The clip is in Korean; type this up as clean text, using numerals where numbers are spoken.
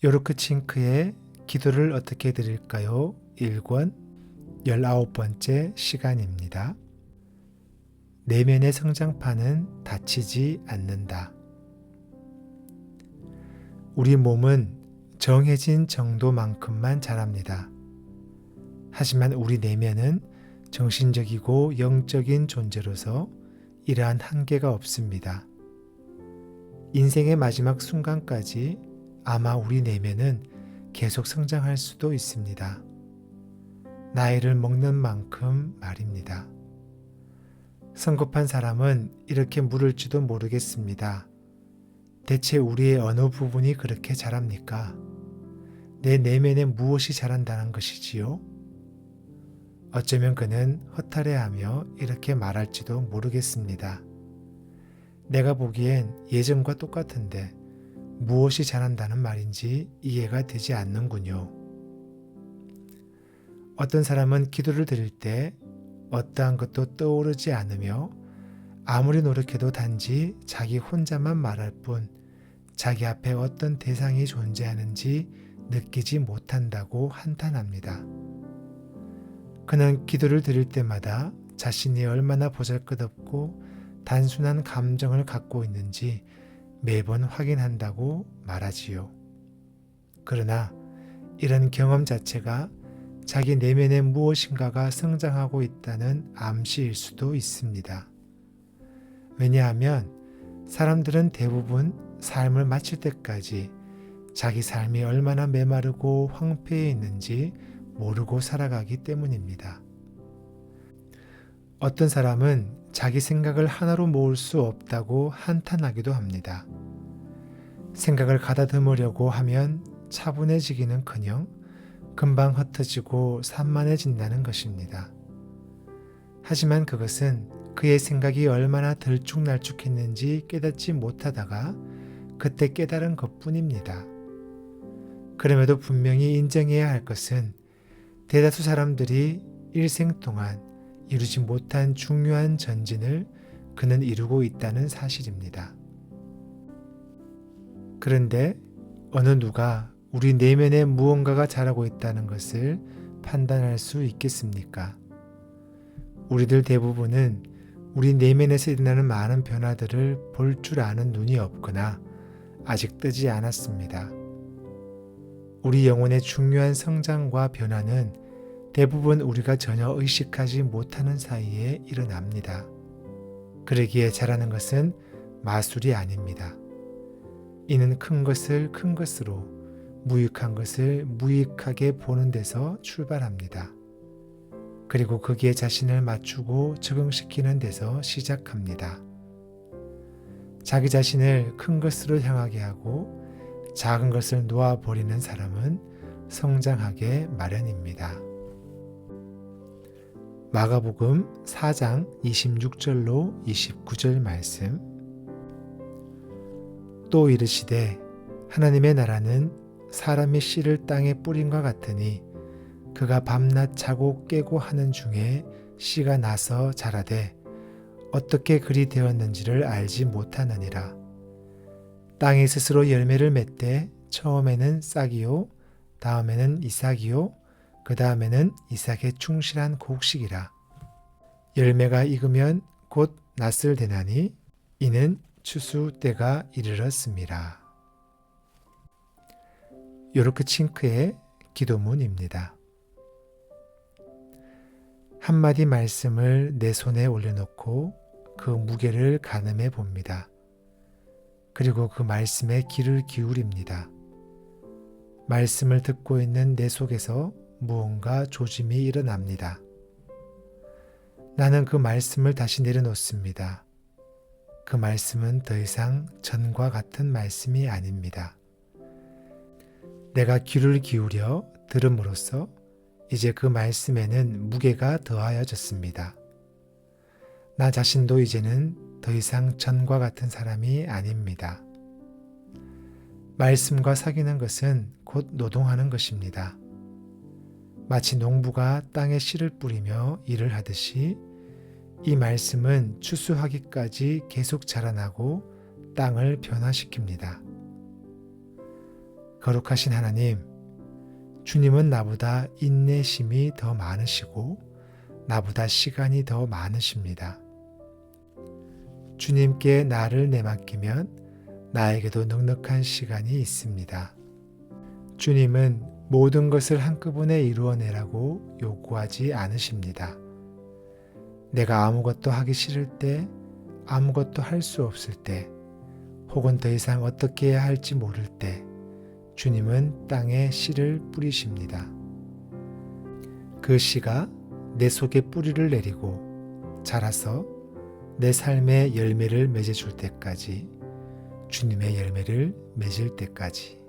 요르크 칭크의 기도를 어떻게 드릴까요? 1권 19번째 시간입니다. 내면의 성장판은 다치지 않는다. 우리 몸은 정해진 정도만큼만 자랍니다. 하지만 우리 내면은 정신적이고 영적인 존재로서 이러한 한계가 없습니다. 인생의 마지막 순간까지 아마 우리 내면은 계속 성장할 수도 있습니다. 나이를 먹는 만큼 말입니다. 성급한 사람은 이렇게 물을지도 모르겠습니다. 대체 우리의 어느 부분이 그렇게 자랍니까? 내 내면에 무엇이 자란다는 것이지요? 어쩌면 그는 허탈해하며 이렇게 말할지도 모르겠습니다. 내가 보기엔 예전과 똑같은데 무엇이 자란다는 말인지 이해가 되지 않는군요. 어떤 사람은 기도를 드릴 때 어떠한 것도 떠오르지 않으며 아무리 노력해도 단지 자기 혼자만 말할 뿐 자기 앞에 어떤 대상이 존재하는지 느끼지 못한다고 한탄합니다. 그는 기도를 드릴 때마다 자신이 얼마나 보잘것없고 단순한 감정을 갖고 있는지 매번 확인한다고 말하지요. 그러나 이런 경험 자체가 자기 내면에 무엇인가가 성장하고 있다는 암시일 수도 있습니다. 왜냐하면 사람들은 대부분 삶을 마칠 때까지 자기 삶이 얼마나 메마르고 황폐해 있는지 모르고 살아가기 때문입니다. 어떤 사람은 자기 생각을 하나로 모을 수 없다고 한탄하기도 합니다. 생각을 가다듬으려고 하면 차분해지기는커녕 금방 흩어지고 산만해진다는 것입니다. 하지만 그것은 그의 생각이 얼마나 들쭉날쭉했는지 깨닫지 못하다가 그때 깨달은 것뿐입니다. 그럼에도 분명히 인정해야 할 것은 대다수 사람들이 일생 동안 이루지 못한 중요한 전진을 그는 이루고 있다는 사실입니다. 그런데 어느 누가 우리 내면에 무언가가 자라고 있다는 것을 판단할 수 있겠습니까? 우리들 대부분은 우리 내면에서 일어나는 많은 변화들을 볼 줄 아는 눈이 없거나 아직 뜨지 않았습니다. 우리 영혼의 중요한 성장과 변화는 대부분 우리가 전혀 의식하지 못하는 사이에 일어납니다. 그러기에 자라는 것은 마술이 아닙니다. 이는 큰 것을 큰 것으로, 무익한 것을 무익하게 보는 데서 출발합니다. 그리고 거기에 자신을 맞추고 적응시키는 데서 시작합니다. 자기 자신을 큰 것으로 향하게 하고 작은 것을 놓아버리는 사람은 성장하게 마련입니다. 마가복음 4장 26절로 29절 말씀. 또 이르시되 하나님의 나라는 사람이 씨를 땅에 뿌린과 같으니 그가 밤낮 자고 깨고 하는 중에 씨가 나서 자라되 어떻게 그리 되었는지를 알지 못하느니라. 땅이 스스로 열매를 맺되 처음에는 싹이요 다음에는 이삭이요 그 다음에는 이삭의 충실한 곡식이라. 열매가 익으면 곧 낫을 대나니 이는 추수 때가 이르렀습니다. 요르크 칭크의 기도문입니다. 한마디 말씀을 내 손에 올려놓고 그 무게를 가늠해 봅니다. 그리고 그 말씀에 귀를 기울입니다. 말씀을 듣고 있는 내 속에서 무언가 조짐이 일어납니다. 나는 그 말씀을 다시 내려놓습니다. 그 말씀은 더 이상 전과 같은 말씀이 아닙니다. 내가 귀를 기울여 들음으로써 이제 그 말씀에는 무게가 더하여졌습니다. 나 자신도 이제는 더 이상 전과 같은 사람이 아닙니다. 말씀과 사귀는 것은 곧 노동하는 것입니다. 마치 농부가 땅에 씨를 뿌리며 일을 하듯이 이 말씀은 추수하기까지 계속 자라나고 땅을 변화시킵니다. 거룩하신 하나님, 주님은 나보다 인내심이 더 많으시고 나보다 시간이 더 많으십니다. 주님께 나를 내맡기면 나에게도 넉넉한 시간이 있습니다. 주님은 모든 것을 한꺼번에 이루어내라고 요구하지 않으십니다. 내가 아무것도 하기 싫을 때, 아무것도 할 수 없을 때, 혹은 더 이상 어떻게 해야 할지 모를 때, 주님은 땅에 씨를 뿌리십니다. 그 씨가 내 속에 뿌리를 내리고 자라서 내 삶의 열매를 맺어줄 때까지, 주님의 열매를 맺을 때까지.